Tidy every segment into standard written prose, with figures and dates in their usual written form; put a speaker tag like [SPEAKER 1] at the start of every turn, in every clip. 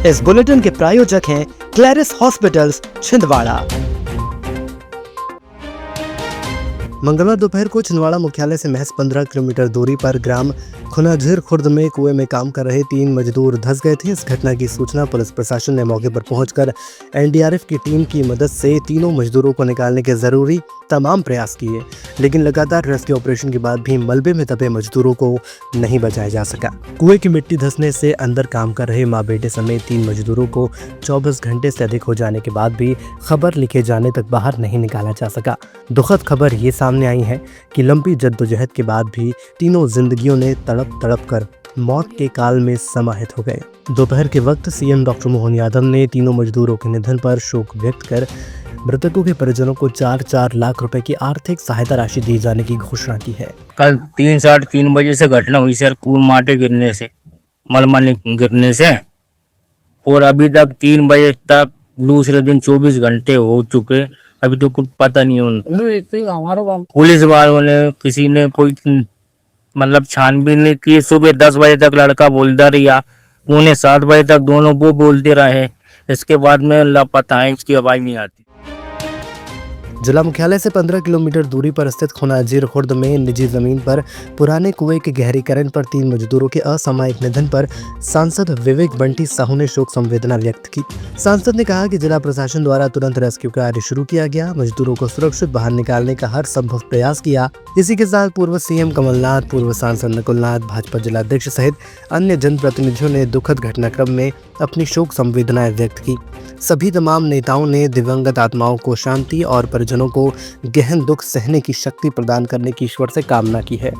[SPEAKER 1] इस बुलेटिन के प्रायोजक हैं क्लैरिस हॉस्पिटल्स छिंदवाड़ा। मंगलवार दोपहर को छिंदवाड़ा मुख्यालय से महज 15 किलोमीटर दूरी पर ग्राम खुनाझिर खुर्द में कुएं में काम कर रहे 3 मजदूर धंस गए थे। इस घटना की सूचना पुलिस प्रशासन ने मौके पर पहुंचकर एनडीआरएफ की टीम की मदद से तीनों मजदूरों को निकालने के जरूरी तमाम प्रयास किए, लेकिन लगातार रेस्क्यू ऑपरेशन के बाद भी मलबे में दबे मजदूरों को नहीं बचाया जा सका। कुएं की मिट्टी धंसने से अंदर काम कर रहे मां बेटे समेत 3 मजदूरों को 24 घंटे से अधिक हो जाने के बाद भी खबर लिखे जाने तक बाहर नहीं निकाला जा सका। दुखद खबर ये सामने आई है कि लंबी जद्दोजहद के बाद भी तीनों जिंदगियों ने तड़प कर मौत के काल में समाहित हो गए। दोपहर के वक्त सीएम डॉक्टर मोहन यादव ने तीनों मजदूरों के निधन पर शोक व्यक्त कर मृतकों के परिजनों को 4-4 लाख रुपए की आर्थिक सहायता राशि दिए जाने की घोषणा की है।
[SPEAKER 2] कल 3-3:30 बजे से घटना हुई सर, कुएं माटे गिरने से, मलमल गिरने से, और अभी तक 3 बजे तक दूसरे दिन 24 घंटे हो चुके, अभी तो कुछ पता नहीं है। पुलिस वालों ने किसी ने कोई मतलब छानबीन नहीं की। सुबह 10 बजे तक लड़का बोलता रहा, 6:45 बजे तक दोनों वो बोलते रहे। इसके बाद में लापता है, इसकी आवाज नहीं आती।
[SPEAKER 1] जिला मुख्यालय से 15 किलोमीटर दूरी पर स्थित खुनाझिर खुर्द में निजी जमीन पर पुराने कुएं के गहरीकरण पर 3 मजदूरों के असामयिक निधन पर सांसद विवेक बंटी साहू ने शोक संवेदना व्यक्त की। सांसद ने कहा कि जिला प्रशासन द्वारा तुरंत रेस्क्यू कार्य शुरू किया गया, मजदूरों को सुरक्षित बाहर निकालने का हर संभव प्रयास किया। इसी के साथ पूर्व सीएम कमलनाथ, पूर्व सांसद नकुलनाथ, भाजपा जिलाध्यक्ष सहित अन्य जनप्रतिनिधियों ने दुखद घटनाक्रम में अपनी शोक संवेदनाएं व्यक्त की। सभी तमाम नेताओं ने दिवंगत आत्माओं को शांति और परिजनों को गहन दुख सहने की शक्ति प्रदान करने की ईश्वर से कामना की है।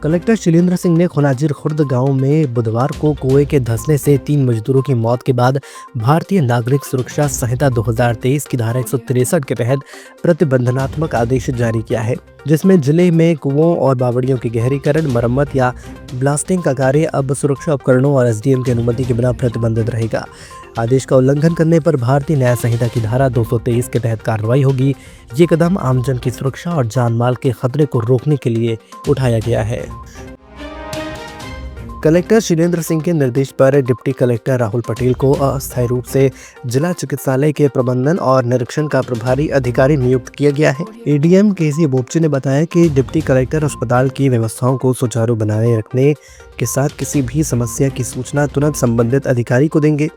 [SPEAKER 1] कलेक्टर शैलेंद्र सिंह ने खुनाझिर खुर्द गांव में बुधवार को कुएं के धंसने से 3 मजदूरों की मौत के बाद भारतीय नागरिक सुरक्षा संहिता 2023 की धारा 163 के तहत प्रतिबंधनात्मक आदेश जारी किया है, जिसमें जिले में कुओं और बावड़ियों की गहरीकरण, मरम्मत या ब्लास्टिंग का कार्य अब सुरक्षा उपकरणों और एसडीएम की अनुमति के बिना प्रतिबंधित रहेगा। आदेश का उल्लंघन करने पर भारतीय न्याय संहिता की धारा 223 के तहत कार्रवाई होगी। ये कदम आमजन की सुरक्षा और जान माल के खतरे को रोकने के लिए उठाया गया है। कलेक्टर शैलेंद्र सिंह के निर्देश पर डिप्टी कलेक्टर राहुल पटेल को अस्थायी रूप से जिला चिकित्सालय के प्रबंधन और निरीक्षण का प्रभारी अधिकारी नियुक्त किया गया है। एडीएम केसी बोपचे ने बताया कि डिप्टी कलेक्टर अस्पताल की व्यवस्थाओं को सुचारू बनाए रखने के साथ किसी भी समस्या की सूचना तुरंत संबंधित अधिकारी को देंगे।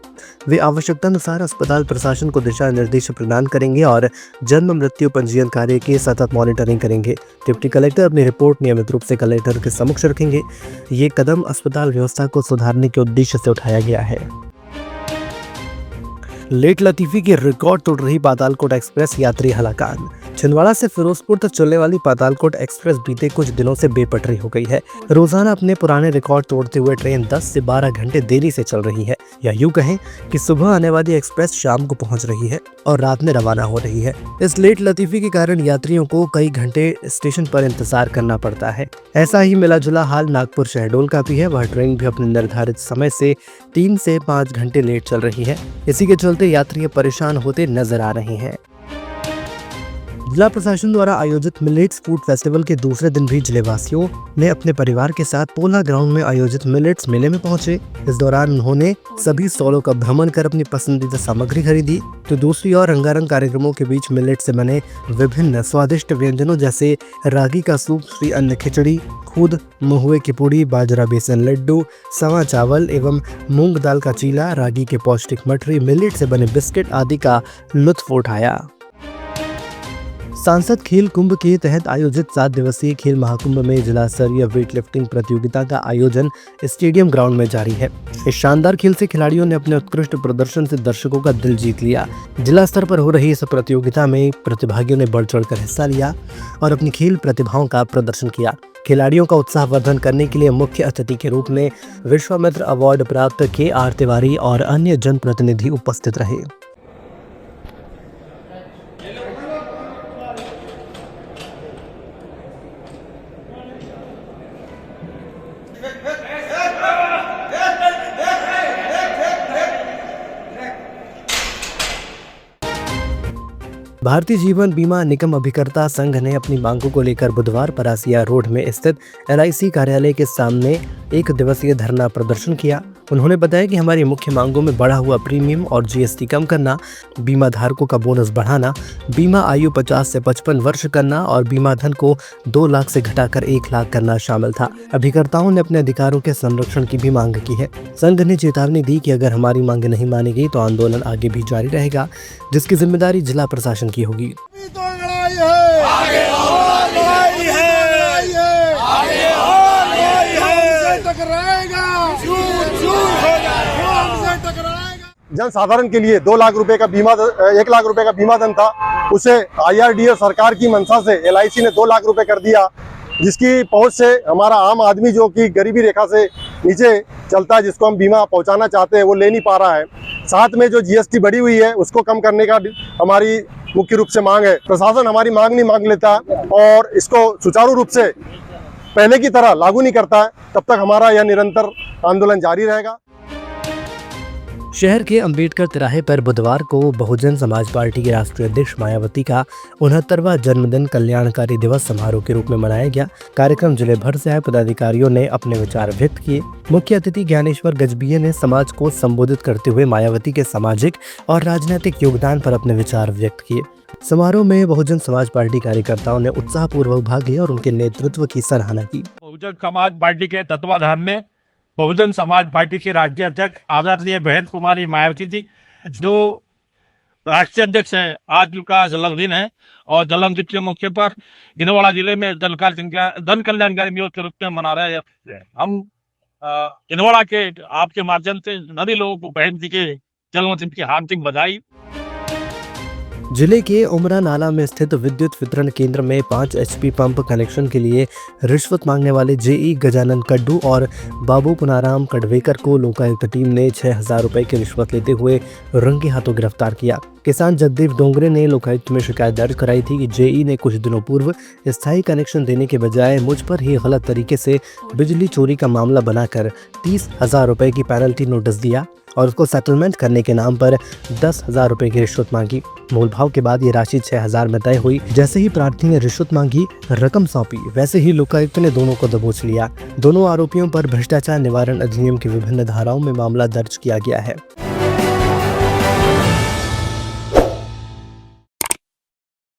[SPEAKER 1] वे आवश्यकतानुसार अस्पताल प्रशासन को दिशा निर्देश प्रदान करेंगे और जन्म मृत्यु पंजीयन कार्य की सतत मॉनिटरिंग करेंगे। डिप्टी कलेक्टर अपनी रिपोर्ट नियमित रूप से कलेक्टर के समक्ष रखेंगे। ये कदम अस्पताल व्यवस्था को सुधारने के उद्देश्य से उठाया गया है। लेट लतीफी के रिकॉर्ड तोड़ रही पातालकोट एक्सप्रेस, यात्री हलाकान। छिंदवाड़ा से फिरोजपुर तक चलने वाली पातालकोट एक्सप्रेस बीते कुछ दिनों से बेपटरी हो गई है। रोजाना अपने पुराने रिकॉर्ड तोड़ते हुए ट्रेन 10 से 12 घंटे देरी से चल रही है, या यूं कहें कि सुबह आने वाली एक्सप्रेस शाम को पहुंच रही है और रात में रवाना हो रही है। इस लेट लतीफी के कारण यात्रियों को कई घंटे स्टेशन पर इंतजार करना पड़ता है। ऐसा ही मिला जुला हाल नागपुर शहडोल का भी है। वह ट्रेन भी अपने निर्धारित समय से 3 से 5 घंटे लेट चल रही है। इसी के चलते यात्री परेशान होते नजर आ रहे हैं। जिला प्रशासन द्वारा आयोजित मिलेट्स फूड फेस्टिवल के दूसरे दिन भी जिलेवासियों ने अपने परिवार के साथ पोला ग्राउंड में आयोजित मिलेट्स मेले में पहुंचे। इस दौरान उन्होंने सभी स्टॉलों का भ्रमण कर अपनी पसंदीदा सामग्री खरीदी, तो दूसरी ओर रंगारंग कार्यक्रमों के बीच मिलेट से बने विभिन्न स्वादिष्ट व्यंजनों जैसे रागी का सूप, श्री अन्न खिचड़ी, खुद महुए की पूड़ी, बाजरा बेसन लड्डू, सवा चावल एवं मूंग दाल का चीला, रागी के पौष्टिक मठरी, मिलेट से बने बिस्किट आदि का लुत्फ उठाया। सांसद खेल कुंभ के तहत आयोजित 7 दिवसीय खेल महाकुंभ में जिला स्तरीय वेट लिफ्टिंग प्रतियोगिता का आयोजन स्टेडियम ग्राउंड में जारी है। इस शानदार खेल से खिलाड़ियों ने अपने उत्कृष्ट प्रदर्शन से दर्शकों का दिल जीत लिया। जिला स्तर पर हो रही इस प्रतियोगिता में प्रतिभागियों ने बढ़ चढ़कर हिस्सा लिया और अपनी खेल प्रतिभाओं का प्रदर्शन किया। खिलाड़ियों का उत्साहवर्धन करने के लिए मुख्य अतिथि के रूप में विश्वामित्र अवार्ड प्राप्त KR तिवारी और अन्य जनप्रतिनिधि उपस्थित रहे। भारतीय जीवन बीमा निगम अभिकर्ता संघ ने अपनी मांगों को लेकर बुधवार परासिया रोड में स्थित LIC कार्यालय के सामने 1 दिवसीय धरना प्रदर्शन किया। उन्होंने बताया कि हमारी मुख्य मांगों में बढ़ा हुआ प्रीमियम और जीएसटी कम करना, बीमा धारकों का बोनस बढ़ाना, बीमा आयु 50 से 55 वर्ष करना और बीमा धन को 2 लाख से घटाकर 1 लाख करना शामिल था। अभिकर्ताओं ने अपने अधिकारों के संरक्षण की भी मांग की है। संघ ने चेतावनी दी कि अगर हमारी मांग नहीं मानी गई तो आंदोलन आगे भी जारी रहेगा, जिसकी जिम्मेदारी जिला प्रशासन की होगी।
[SPEAKER 3] जन साधारण के लिए 2 लाख रुपए का बीमा 1 लाख रुपए का बीमा धन था, उसे आईआरडीए सरकार की मंशा से एलआईसी ने 2 लाख रुपए कर दिया, जिसकी पहुंच से हमारा आम आदमी जो कि गरीबी रेखा से नीचे चलता है, जिसको हम बीमा पहुंचाना चाहते हैं, वो ले नहीं पा रहा है। साथ में जो जीएसटी बढ़ी हुई है उसको कम करने का हमारी मुख्य रूप से मांग है। प्रशासन हमारी मांग नहीं मान लेता और इसको सुचारू रूप से पहले की तरह लागू नहीं करता है, तब तक हमारा यह निरंतर आंदोलन जारी रहेगा।
[SPEAKER 1] शहर के अंबेडकर तिराहे पर बुधवार को बहुजन समाज पार्टी की राष्ट्रीय अध्यक्ष मायावती का 69वां जन्मदिन कल्याणकारी दिवस समारोह के रूप में मनाया गया। कार्यक्रम जिले भर से आए पदाधिकारियों ने अपने विचार व्यक्त किए। मुख्य अतिथि ज्ञानेश्वर गजबिये ने समाज को संबोधित करते हुए मायावती के सामाजिक और राजनीतिक योगदान पर अपने विचार व्यक्त किए। समारोह में बहुजन समाज पार्टी कार्यकर्ताओं ने उत्साहपूर्वक भाग लिया और उनके नेतृत्व की सराहना की।
[SPEAKER 4] बहुजन समाज पार्टी के तत्वाधान में बहुजन समाज पार्टी की राष्ट्रीय अध्यक्ष आदरणीय बहन कुमारी मायावती जी, जो राष्ट्रीय अध्यक्ष है, आज उनका जन्मदिन है और जन्मदिन के मौके पर छिंदवाड़ा जिले में जन कल्याणकारी दिवस के रूप में मना रहे हैं। हम छिंदवाड़ा के आपके माध्यम से सभी लोगों को बहन जी के जन्मदिन की हार्दिक बधाई।
[SPEAKER 1] जिले के उमरा नाला में स्थित विद्युत वितरण केंद्र में 5 एचपी पंप कनेक्शन के लिए रिश्वत मांगने वाले जेई गजानन कड्डू और बाबू पुनाराम कड़वेकर को लोकायुक्त टीम ने 6,000 रुपए की रिश्वत लेते हुए रंगे हाथों गिरफ्तार किया। किसान जगदेव डोंगरे ने लोकायुक्त में शिकायत दर्ज कराई थी कि जेई ने कुछ दिनों पूर्व स्थायी कनेक्शन देने के बजाय मुझ पर ही गलत तरीके से बिजली चोरी का मामला बनाकर 30,000 रुपए की पेनल्टी नोटिस दिया और उसको सेटलमेंट करने के नाम पर 10,000 रुपए की रिश्वत मांगी। मोल भाव के बाद ये राशि 6,000 में तय हुई। जैसे ही प्रार्थी ने रिश्वत मांगी, रकम सौंपी, वैसे ही लोकायुक्त ने दोनों को दबोच लिया। दोनों आरोपियों पर भ्रष्टाचार निवारण अधिनियम की विभिन्न धाराओं में मामला दर्ज किया गया है।